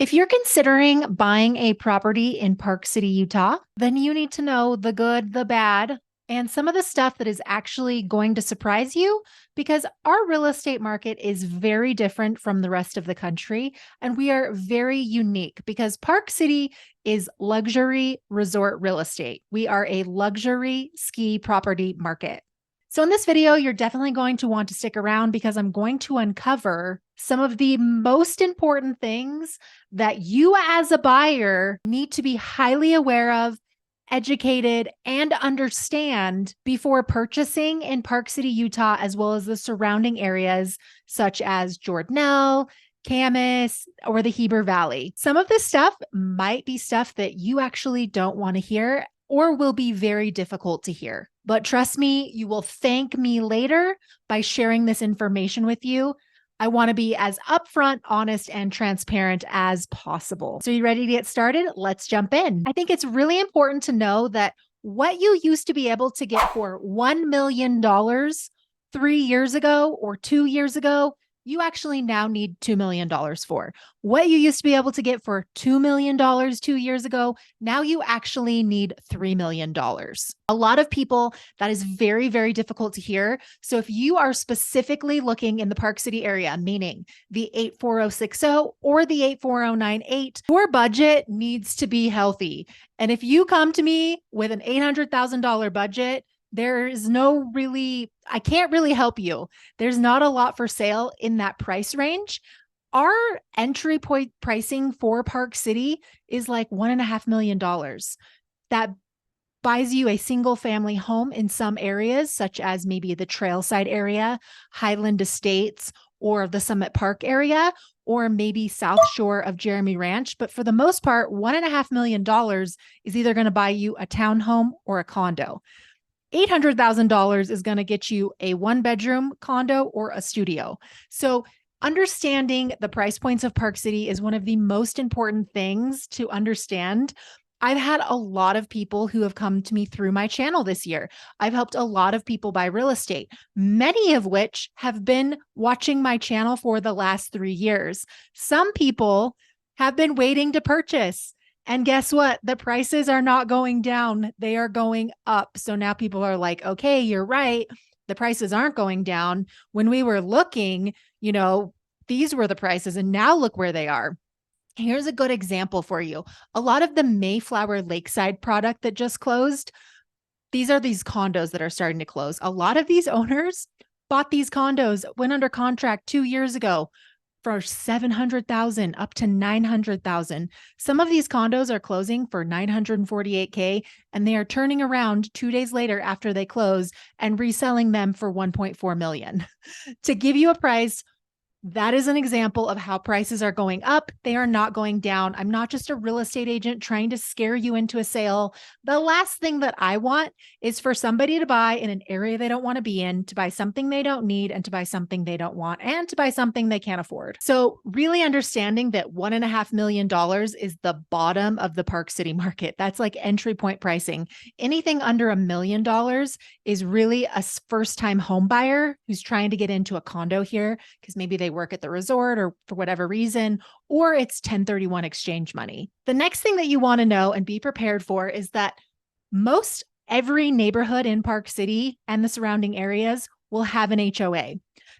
If you're considering buying a property in Park City, Utah, then you need to know the good, the bad, and some of the stuff that is actually going to surprise you because our real estate market is very different from the rest of the country. And we are very unique because Park City is luxury resort real estate. We are a luxury ski property market. So in this video, you're definitely going to want to stick around because I'm going to uncover some of the most important things that you as a buyer need to be highly aware of, educated, and understand before purchasing in Park City, Utah, as well as the surrounding areas such as Jordanelle, Camas, or the Heber Valley. Some of this stuff might be stuff that you actually don't want to hear or will be very difficult to hear. But trust me, you will thank me later by sharing this information with you. I want to be as upfront, honest, and transparent as possible. So, you ready to get started? Let's jump in. I think it's really important to know that what you used to be able to get for $1 million 3 years ago or 2 years ago, you actually now need $2 million for. What you used to be able to get for $2 million 2 years ago, now you actually need $3 million. A lot of people, that is very, very difficult to hear. So if you are specifically looking in the Park City area, meaning the 84060 or the 84098, your budget needs to be healthy. And if you come to me with an $800,000 budget, there is no really, I can't really help you. There's not a lot for sale in that price range. Our entry point pricing for Park City is like $1.5 million. That buys you a single family home in some areas, such as maybe the Trailside area, Highland Estates, or the Summit Park area, or maybe South Shore of Jeremy Ranch. But for the most part, $1.5 million is either going to buy you a townhome or a condo. $800,000 is going to get you a one-bedroom condo or a studio. So understanding the price points of Park City is one of the most important things to understand. I've had a lot of people who have come to me through my channel this year. I've helped a lot of people buy real estate, many of which have been watching my channel for the last 3 years. Some people have been waiting to purchase. And guess what? The prices are not going down. They are going up. So now people are like, okay, you're right. The prices aren't going down. When we were looking, these were the prices. And now look where they are. Here's a good example for you. A lot of the Mayflower Lakeside product that just closed, these are these condos that are starting to close. A lot of these owners bought these condos, went under contract 2 years ago for $700,000 up to $900,000. Some of these condos are closing for $948K, and they are turning around 2 days later after they close and reselling them for $1.4 million. To give you a price, that is an example of how prices are going up. They are not going down. I'm not just a real estate agent trying to scare you into a sale. The last thing that I want is for somebody to buy in an area they don't want to be in, to buy something they don't need, and to buy something they don't want, and to buy something they can't afford. So really understanding that $1.5 million is the bottom of the Park City market. That's like entry point pricing. Anything under $1 million is really a first-time home buyer who's trying to get into a condo here because maybe they work at the resort or for whatever reason, or it's 1031 exchange money. The next thing that you want to know and be prepared for is that most every neighborhood in Park City and the surrounding areas will have an HOA.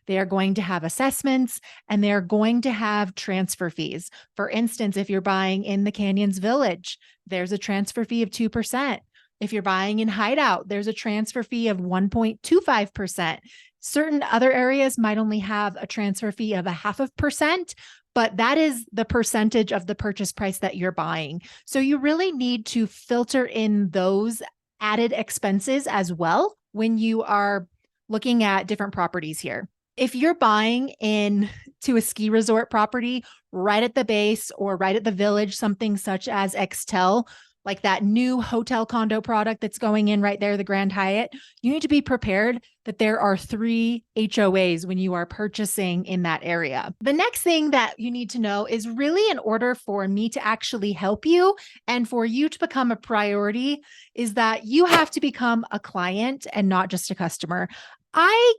They are going to have assessments and they are going to have transfer fees. For instance, if you're buying in the Canyons Village, there's a transfer fee of 2%. If you're buying in Hideout, there's a transfer fee of 1.25%. Certain other areas might only have a transfer fee of 0.5%, but that is the percentage of the purchase price that you're buying. So you really need to filter in those added expenses as well when you are looking at different properties here. If you're buying into a ski resort property right at the base or right at the village, something such as Extel, like that new hotel condo product that's going in right there, the Grand Hyatt, you need to be prepared that there are 3 HOAs when you are purchasing in that area. The next thing that you need to know is really in order for me to actually help you and for you to become a priority is that you have to become a client and not just a customer. I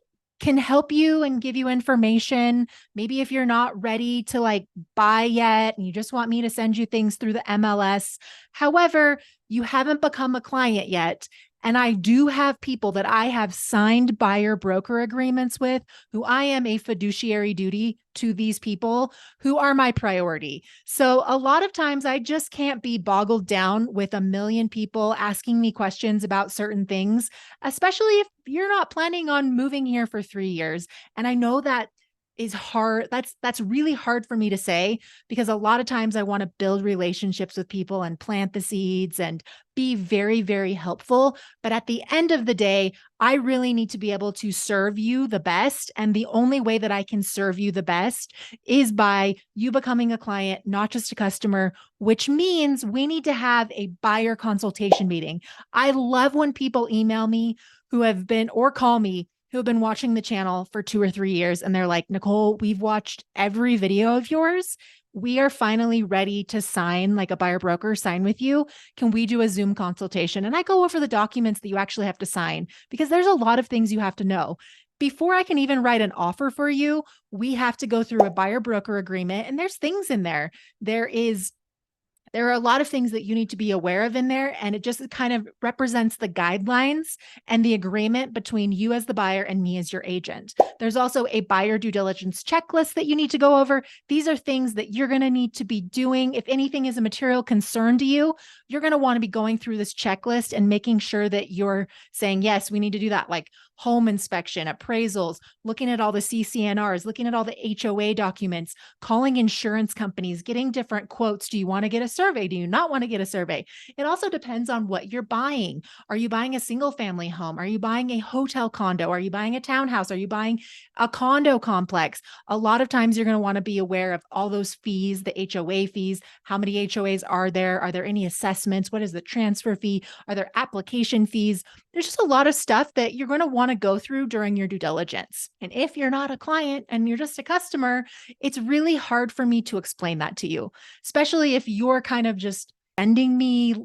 can help you and give you information. Maybe if you're not ready to like buy yet and you just want me to send you things through the MLS. However, you haven't become a client yet. And I do have people that I have signed buyer broker agreements with who I am a fiduciary duty to these people who are my priority. So a lot of times I just can't be boggled down with a million people asking me questions about certain things, especially if you're not planning on moving here for 3 years. And I know that is hard. That's really hard for me to say because a lot of times I want to build relationships with people and plant the seeds and be very, very helpful. But at the end of the day, I really need to be able to serve you the best. And the only way that I can serve you the best is by you becoming a client, not just a customer, which means we need to have a buyer consultation meeting. I love when people email me who have been or call me who have been watching the channel for 2 or 3 years. And they're like, Nicole, we've watched every video of yours. We are finally ready to sign, like a buyer broker, sign with you. Can we do a Zoom consultation? And I go over the documents that you actually have to sign because there's a lot of things you have to know. Before I can even write an offer for you, we have to go through a buyer broker agreement. And there's things in there. There are a lot of things that you need to be aware of in there, and it just kind of represents the guidelines and the agreement between you as the buyer and me as your agent. There's also a buyer due diligence checklist that you need to go over. These are things that you're going to need to be doing. If anything is a material concern to you, you're going to want to be going through this checklist and making sure that you're saying, yes, we need to do that, like home inspection, appraisals, looking at all the CCNRs, looking at all the HOA documents, calling insurance companies, getting different quotes. Do you want to get a survey? Do you not want to get a survey? It also depends on what you're buying. Are you buying a single family home? Are you buying a hotel condo? Are you buying a townhouse? Are you buying a condo complex? A lot of times you're going to want to be aware of all those fees, the HOA fees. How many HOAs are there? Are there any assessments? What is the transfer fee? Are there application fees? There's just a lot of stuff that you're going to want to go through during your due diligence. And if you're not a client and you're just a customer, it's really hard for me to explain that to you, especially if you're kind of just sending me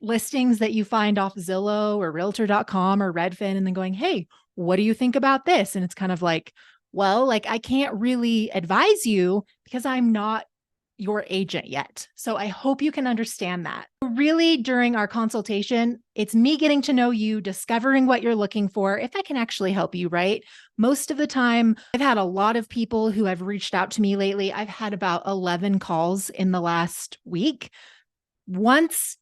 listings that you find off Zillow or realtor.com or Redfin and then going, hey, what do you think about this? And it's kind of like, well, like I can't really advise you because I'm not your agent yet. So I hope you can understand that. Really, during our consultation, it's me getting to know you, discovering what you're looking for, if I can actually help you, right? Most of the time, I've had a lot of people who have reached out to me lately. I've had about 11 calls in the last week. Once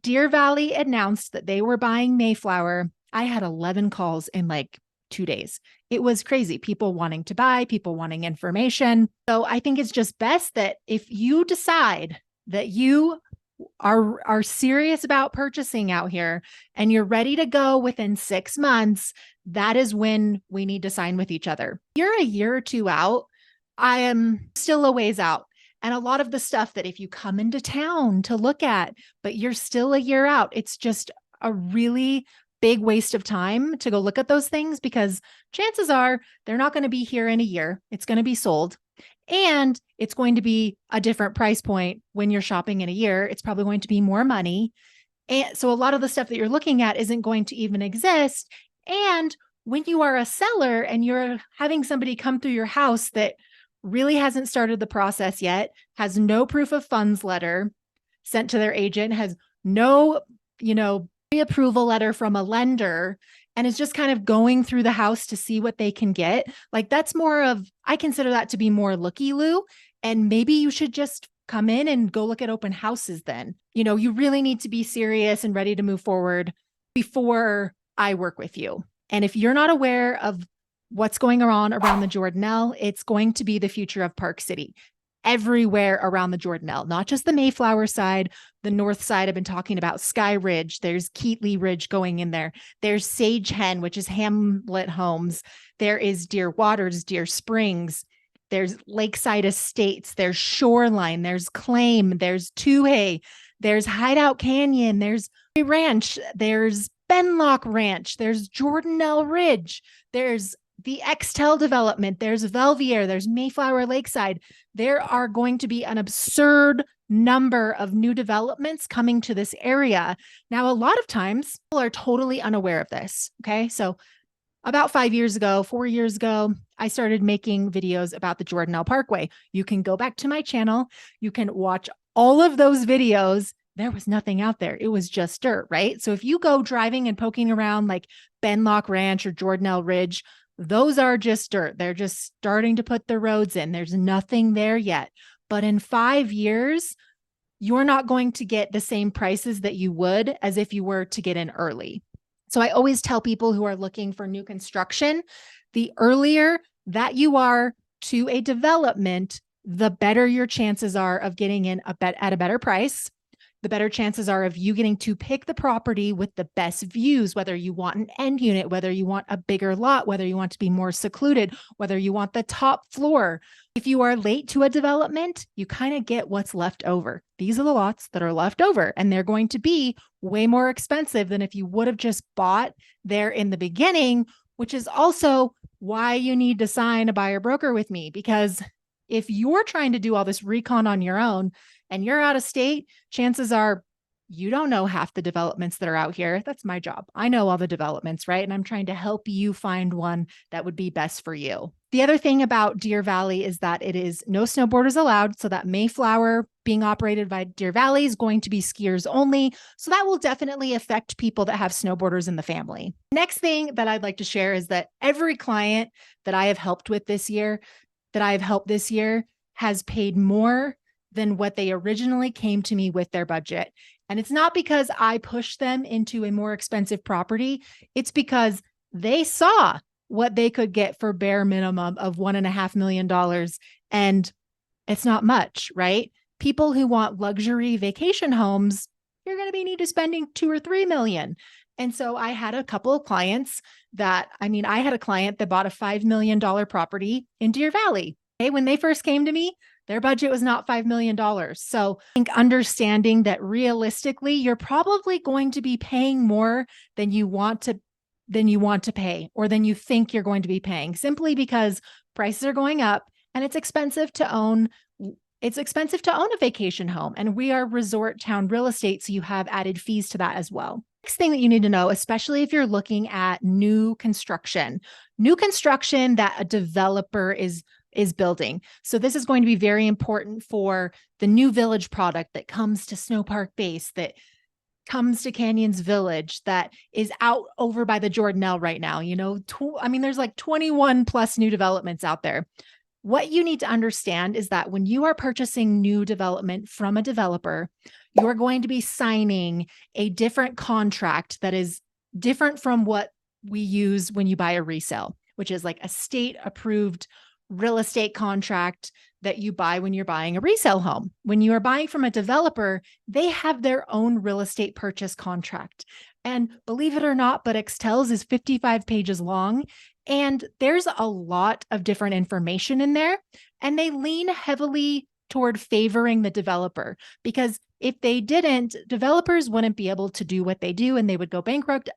Deer Valley announced that they were buying Mayflower, I had 11 calls in like 2 days. It was crazy. People wanting to buy, people wanting information. So I think it's just best that if you decide that you are serious about purchasing out here and you're ready to go within 6 months, that is when we need to sign with each other. If you're a year or two out, I am still a ways out. And a lot of the stuff that if you come into town to look at, but you're still a year out, it's just a really big waste of time to go look at those things because chances are they're not going to be here in a year. It's going to be sold and it's going to be a different price point when you're shopping in a year. It's probably going to be more money. And so a lot of the stuff that you're looking at isn't going to even exist. And when you are a seller and you're having somebody come through your house that really hasn't started the process yet, has no proof of funds letter sent to their agent, has no, pre-approval letter from a lender, and is just kind of going through the house to see what they can get. Like that's more of, I consider that to be more looky-loo. And maybe you should just come in and go look at open houses then. You really need to be serious and ready to move forward before I work with you. And if you're not aware of what's going on around the Jordanelle, it's going to be the future of Park City. Everywhere around the Jordanelle, not just the Mayflower side, the north side. I've been talking about Sky Ridge. There's Keatley Ridge going in there. There's Sage Hen, which is Hamlet Homes. There is Deer Waters, Deer Springs. There's Lakeside Estates. There's Shoreline. There's Claim. There's Tuhey. There's Hideout Canyon. There's Ranch. There's Benlock Ranch. There's Jordanelle Ridge. There's the Extel development, there's Velvier, there's Mayflower Lakeside. There are going to be an absurd number of new developments coming to this area. Now, a lot of times people are totally unaware of this. Okay. So About 5 years ago, 4 years ago, I started making videos about the Jordan L. Parkway. You can go back to my channel. You can watch all of those videos. There was nothing out there. It was just dirt, right? So if you go driving and poking around like Benlock Ranch or Jordan L. Ridge, those are just dirt. They're just starting to put the roads in. There's nothing there yet. But in 5 years, you're not going to get the same prices that you would as if you were to get in early. So I always tell people who are looking for new construction, the earlier that you are to a development, the better your chances are of getting in at a better price. The better chances are of you getting to pick the property with the best views, whether you want an end unit, whether you want a bigger lot, whether you want to be more secluded, whether you want the top floor. If you are late to a development, you kind of get what's left over. These are the lots that are left over, and they're going to be way more expensive than if you would have just bought there in the beginning, which is also why you need to sign a buyer broker with me. Because if you're trying to do all this recon on your own and you're out of state, chances are you don't know half the developments that are out here. That's my job. I know all the developments, right? And I'm trying to help you find one that would be best for you. The other thing about Deer Valley is that it is no snowboarders allowed. So that Mayflower being operated by Deer Valley is going to be skiers only. So that will definitely affect people that have snowboarders in the family. Next thing that I'd like to share is that every client that I have helped this year has paid more than what they originally came to me with their budget. And it's not because I pushed them into a more expensive property. It's because they saw what they could get for bare minimum of $1.5 million. And it's not much, right? People who want luxury vacation homes, you're going to be need to spending 2 or 3 million. And so I had a couple of clients I had a client that bought a $5 million property in Deer Valley. Okay, when they first came to me, their budget was not $5 million. So I think understanding that realistically, you're probably going to be paying more than you want to pay, or than you think you're going to be paying, simply because prices are going up and it's expensive to own. It's expensive to own a vacation home, and we are resort town real estate. So you have added fees to that as well. Next thing that you need to know, especially if you're looking at new construction that a developer is building. So this is going to be very important for the new village product that comes to Snow Park Base, that comes to Canyons Village, that is out over by the Jordan L right now. There's like 21 plus new developments out there. What you need to understand is that when you are purchasing new development from a developer, you're going to be signing a different contract that is different from what we use when you buy a resale, which is like a state approved real estate contract that you buy when you're buying a resale home. When you are buying from a developer, they have their own real estate purchase contract. And believe it or not, but Extel's is 55 pages long, and there's a lot of different information in there, and they lean heavily toward favoring the developer, because if they didn't, developers wouldn't be able to do what they do, and they would go bankrupt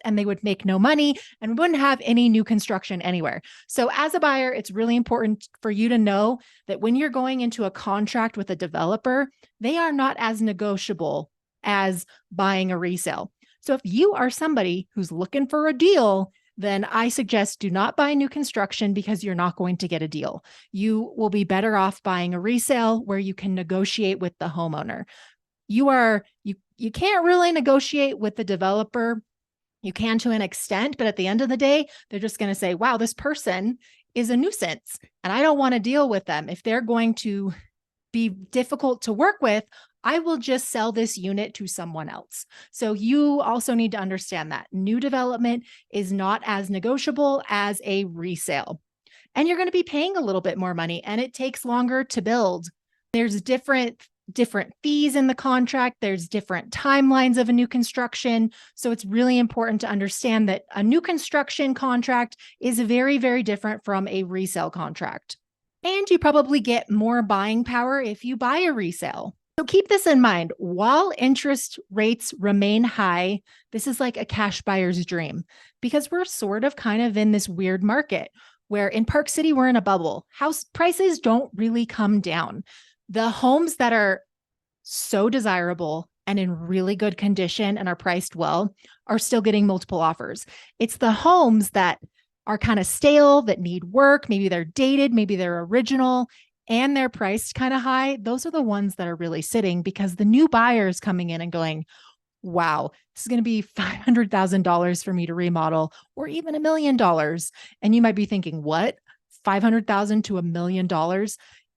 and they would make no money and wouldn't have any new construction anywhere. So as a buyer, it's really important for you to know that when you're going into a contract with a developer, they are not as negotiable as buying a resale. So if you are somebody who's looking for a deal, then I suggest do not buy new construction, because you're not going to get a deal. You will be better off buying a resale where you can negotiate with the homeowner. You can't really negotiate with the developer. You can to an extent, but at the end of the day, they're just going to say, wow, this person is a nuisance and I don't want to deal with them. If they're going to be difficult to work with, I will just sell this unit to someone else. So you also need to understand that new development is not as negotiable as a resale. And you're going to be paying a little bit more money, and it takes longer to build. There's different fees in the contract. There's different timelines of a new construction. So it's really important to understand that a new construction contract is very, very different from a resale contract. And you probably get more buying power if you buy a resale. So keep this in mind. While interest rates remain high, this is like a cash buyer's dream, because we're sort of kind of in this weird market where in Park City, we're in a bubble. House prices don't really come down. The homes that are so desirable and in really good condition and are priced well are still getting multiple offers. It's the homes that are kind of stale, that need work. Maybe they're dated, maybe they're original, and they're priced kind of high. Those are the ones that are really sitting because the new buyers coming in and going, wow, this is going to be $500,000 for me to remodel or even $1 million. And you might be thinking, what? 500,000 to $1 million?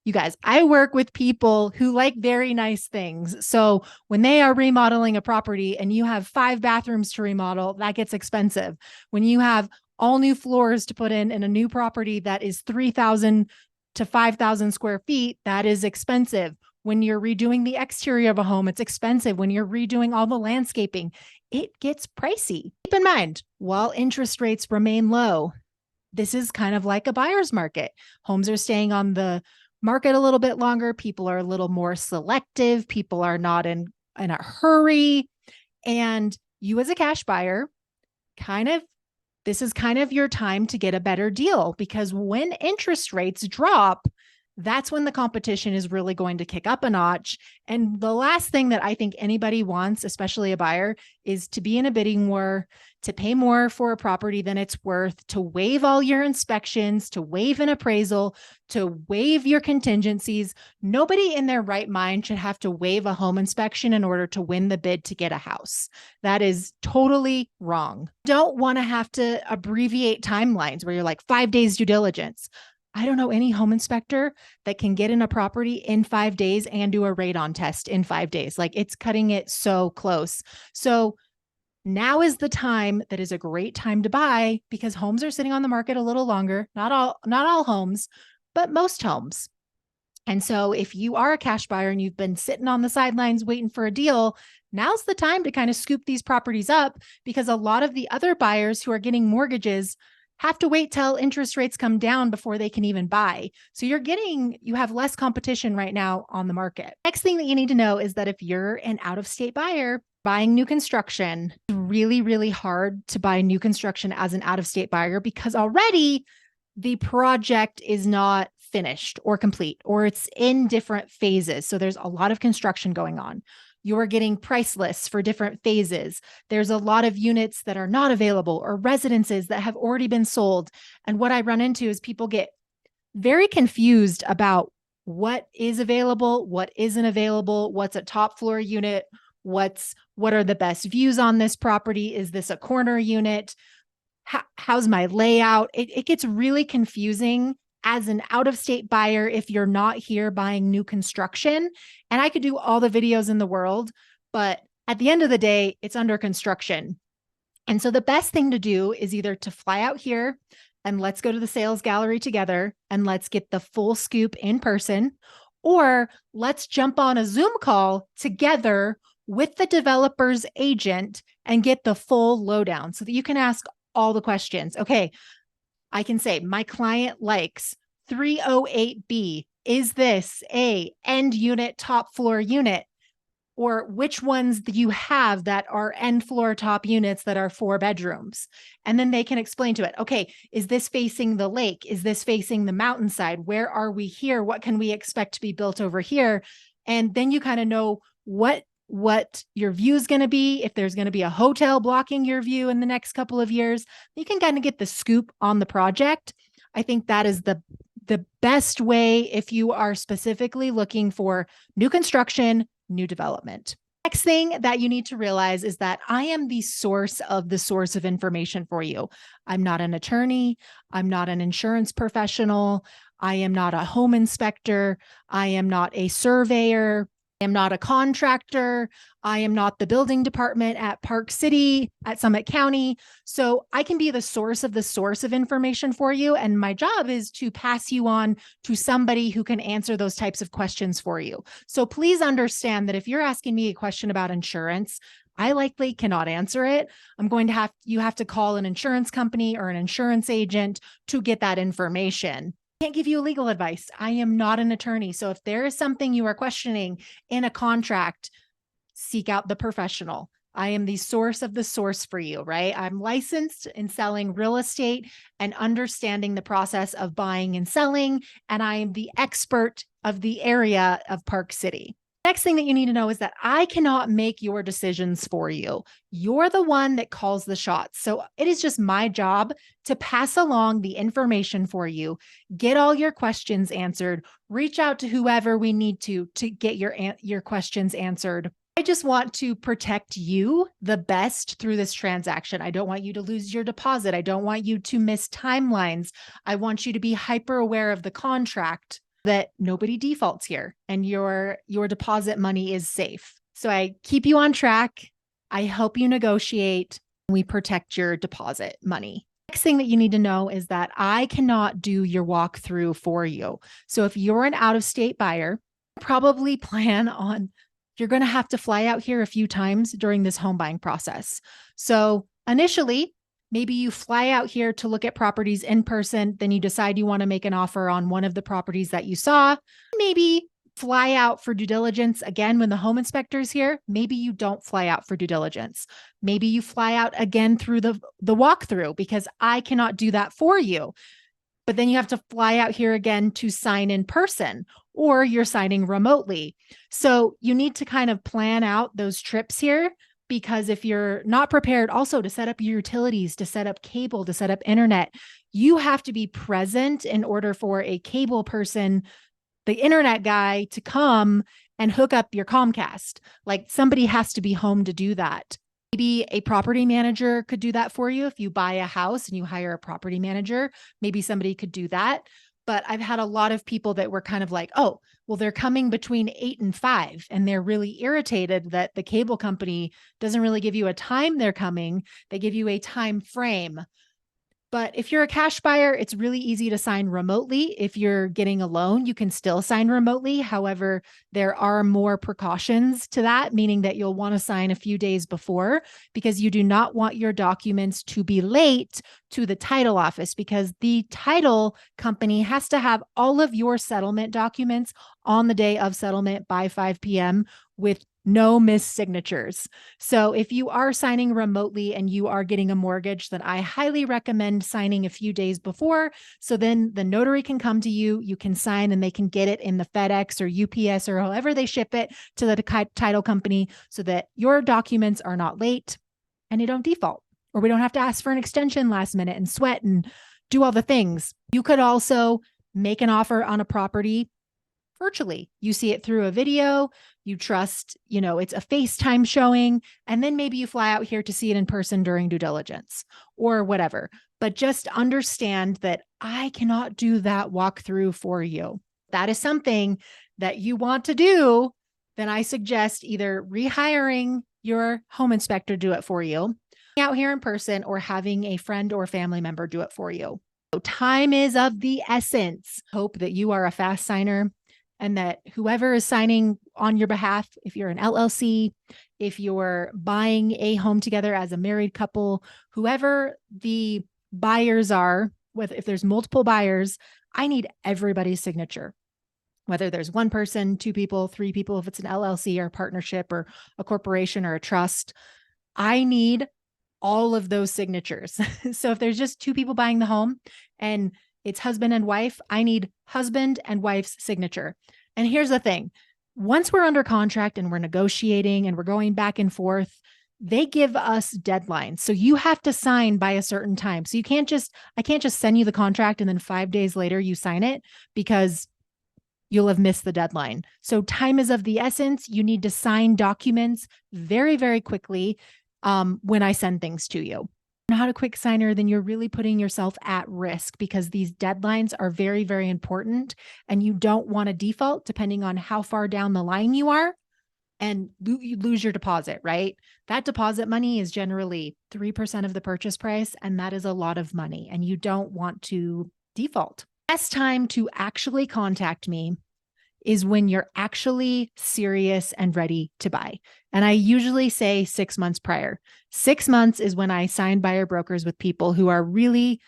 You guys, I work with people who like very nice things. So when they are remodeling a property and you have 5 bathrooms to remodel, that gets expensive. When you have all new floors to put in a new property that is 3,000 to 5,000 square feet, that is expensive. When you're redoing the exterior of a home, it's expensive. When you're redoing all the landscaping, it gets pricey. Keep in mind, while interest rates remain low, this is kind of like a buyer's market. Homes are staying on the market a little bit longer. People are a little more selective. People are not in a hurry. And you as a cash buyer, this is kind of your time to get a better deal, because when interest rates drop, that's when the competition is really going to kick up a notch. And the last thing that I think anybody wants, especially a buyer, is to be in a bidding war, to pay more for a property than it's worth, to waive all your inspections, to waive an appraisal, to waive your contingencies. Nobody in their right mind should have to waive a home inspection in order to win the bid to get a house. That is totally wrong. Don't want to have to abbreviate timelines where you're like 5 days due diligence. I don't know any home inspector that can get in a property in 5 days and do a radon test in 5 days. Like, it's cutting it so close. So now is the time that is a great time to buy, because homes are sitting on the market a little longer. Not all homes, but most homes. And so if you are a cash buyer and you've been sitting on the sidelines waiting for a deal, now's the time to kind of scoop these properties up, because a lot of the other buyers who are getting mortgages have to wait till interest rates come down before they can even buy. So you have less competition right now on the market. Next thing that you need to know is that if you're an out-of-state buyer buying new construction, it's really, really hard to buy new construction as an out-of-state buyer, because already the project is not finished or complete, or it's in different phases. So there's a lot of construction going on. You're getting price lists for different phases. There's a lot of units that are not available, or residences that have already been sold. And what I run into is people get very confused about what is available, what isn't available, what's a top floor unit, what are the best views on this property? Is this a corner unit? How's my layout? It gets really confusing as an out-of-state buyer if you're not here buying new construction. And I could do all the videos in the world, but at the end of the day, it's under construction. And so the best thing to do is either to fly out here and let's go to the sales gallery together and let's get the full scoop in person, or let's jump on a Zoom call together with the developer's agent and get the full lowdown so that you can ask all the questions. Okay, I can say, my client likes 308B. Is this a end unit, top floor unit? Or which ones do you have that are end floor top units that are 4 bedrooms? And then they can explain to it, okay, is this facing the lake? Is this facing the mountainside? Where are we here? What can we expect to be built over here? And then you kind of know what your view is going to be. If there's going to be a hotel blocking your view in the next couple of years, you can kind of get the scoop on the project. I think that is the best way if you are specifically looking for new construction, new development. Next thing that you need to realize is that I am the source of information for you. I'm not an attorney. I'm not an insurance professional. I am not a home inspector. I am not a surveyor. I am not a contractor. I am not the building department at Park City, at Summit County. So I can be the source of information for you. And my job is to pass you on to somebody who can answer those types of questions for you. So please understand that if you're asking me a question about insurance, I likely cannot answer it. You have to call an insurance company or an insurance agent to get that information. Can't give you legal advice. I am not an attorney. So if there is something you are questioning in a contract, seek out the professional. I am the source of the source for you, right? I'm licensed in selling real estate and understanding the process of buying and selling, and I am the expert of the area of Park City. Next thing that you need to know is that I cannot make your decisions for you. You're the one that calls the shots. So it is just my job to pass along the information for you, get all your questions answered, reach out to whoever we need to get your questions answered. I just want to protect you the best through this transaction. I don't want you to lose your deposit. I don't want you to miss timelines. I want you to be hyper aware of the contract, that nobody defaults here and your deposit money is safe. So I keep you on track. I help you negotiate. We protect your deposit money. Next thing that you need to know is that I cannot do your walkthrough for you. So if you're an out-of-state buyer, probably plan on, you're going to have to fly out here a few times during this home buying process. So initially, maybe you fly out here to look at properties in person, then you decide you want to make an offer on one of the properties that you saw. Maybe fly out for due diligence again when the home inspector's here. Maybe you don't fly out for due diligence. Maybe you fly out again through the walkthrough, because I cannot do that for you. But then you have to fly out here again to sign in person, or you're signing remotely. So you need to kind of plan out those trips here, because if you're not prepared also to set up your utilities, to set up cable, to set up internet, you have to be present in order for a cable person, the internet guy, to come and hook up your Comcast. Like, somebody has to be home to do that. Maybe a property manager could do that for you. If you buy a house and you hire a property manager, maybe somebody could do that. But I've had a lot of people that were kind of like, oh, well, they're coming between 8 and 5, and they're really irritated that the cable company doesn't really give you a time they're coming. They give you a time frame. But if you're a cash buyer, it's really easy to sign remotely. If you're getting a loan, you can still sign remotely. However, there are more precautions to that, meaning that you'll want to sign a few days before, because you do not want your documents to be late to the title office, because the title company has to have all of your settlement documents on the day of settlement by 5 p.m. with no missed signatures. So if you are signing remotely and you are getting a mortgage, then I highly recommend signing a few days before. So then the notary can come to you, you can sign, and they can get it in the FedEx or UPS or however they ship it to the title company, so that your documents are not late and you don't default, or we don't have to ask for an extension last minute and sweat and do all the things. You could also make an offer on a property virtually. You see it through a video, you trust, it's a FaceTime showing, and then maybe you fly out here to see it in person during due diligence or whatever. But just understand that I cannot do that walkthrough for you. That is something that you want to do, then I suggest either rehiring your home inspector do it for you out here in person, or having a friend or family member do it for you. So time is of the essence. Hope that you are a fast signer, and that whoever is signing on your behalf, if you're an LLC, if you're buying a home together as a married couple, whoever the buyers are, if there's multiple buyers, I need everybody's signature. Whether there's one person, two people, three people, if it's an LLC or a partnership or a corporation or a trust, I need all of those signatures. So if there's just two people buying the home and it's husband and wife, I need husband and wife's signature. And here's the thing. Once we're under contract and we're negotiating and we're going back and forth, they give us deadlines. So you have to sign by a certain time. So I can't just send you the contract and then 5 days later you sign it, because you'll have missed the deadline. So time is of the essence. You need to sign documents very, very quickly when I send things to you. Not a quick signer, then you're really putting yourself at risk, because these deadlines are very, very important, and you don't want to default depending on how far down the line you are, and you lose your deposit, right? That deposit money is generally 3% of the purchase price, and that is a lot of money, and you don't want to default. Best time to actually contact me is when you're actually serious and ready to buy. And I usually say 6 months prior. 6 months is when I sign buyer brokers with people who have really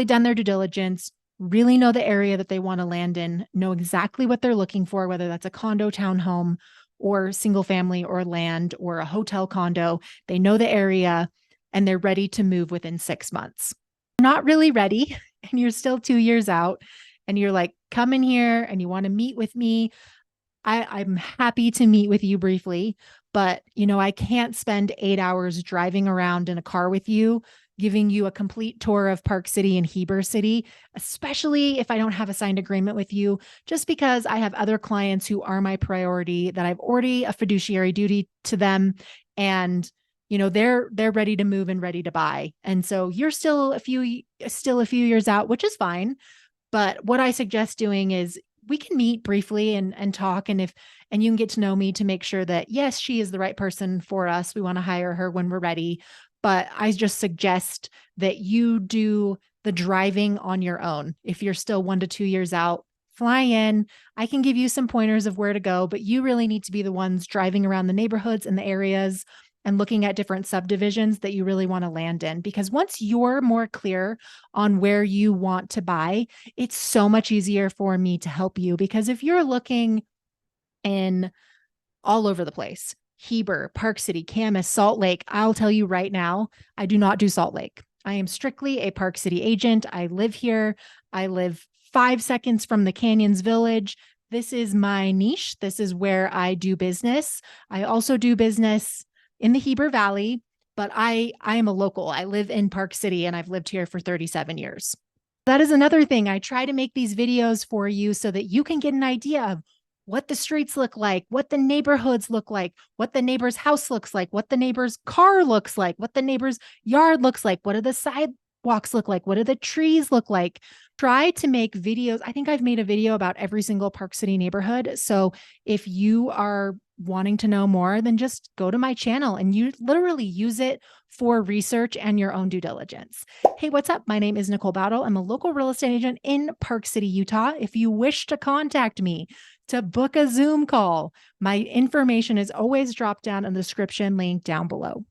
done their due diligence, really know the area that they want to land in, know exactly what they're looking for, whether that's a condo, townhome, or single family, or land, or a hotel condo. They know the area and they're ready to move within 6 months. You're not really ready and you're still 2 years out, and you're like, come in here and you want to meet with me. I'm happy to meet with you briefly, but I can't spend 8 hours driving around in a car with you, giving you a complete tour of Park City and Heber City, especially if I don't have a signed agreement with you, just because I have other clients who are my priority that I've already a fiduciary duty to them. And they're ready to move and ready to buy. And so you're still a few years out, which is fine. But what I suggest doing is we can meet briefly and talk, and you can get to know me to make sure that yes, she is the right person for us. We want to hire her when we're ready. But I just suggest that you do the driving on your own. If you're still 1 to 2 years out, fly in. I can give you some pointers of where to go, but you really need to be the ones driving around the neighborhoods and the areas and looking at different subdivisions that you really want to land in. Because once you're more clear on where you want to buy, it's so much easier for me to help you. Because if you're looking in all over the place, Heber, Park City, Camas, Salt Lake, I'll tell you right now, I do not do Salt Lake. I am strictly a Park City agent. I live here. I live 5 seconds from the Canyons Village. This is my niche. This is where I do business. I also do business in the Heber Valley, but I am a local. I live in Park City and I've lived here for 37 years. That is another thing. I try to make these videos for you so that you can get an idea of what the streets look like, what the neighborhoods look like, what the neighbor's house looks like, what the neighbor's car looks like, what the neighbor's yard looks like, what do the sidewalks look like, what do the trees look like. Try to make videos. I think I've made a video about every single Park City neighborhood. So if you are wanting to know more, then just go to my channel and you literally use it for research and your own due diligence. Hey, what's up? My name is Nicole Bowdle. I'm a local real estate agent in Park City, Utah. If you wish to contact me to book a Zoom call, my information is always dropped down in the description link down below.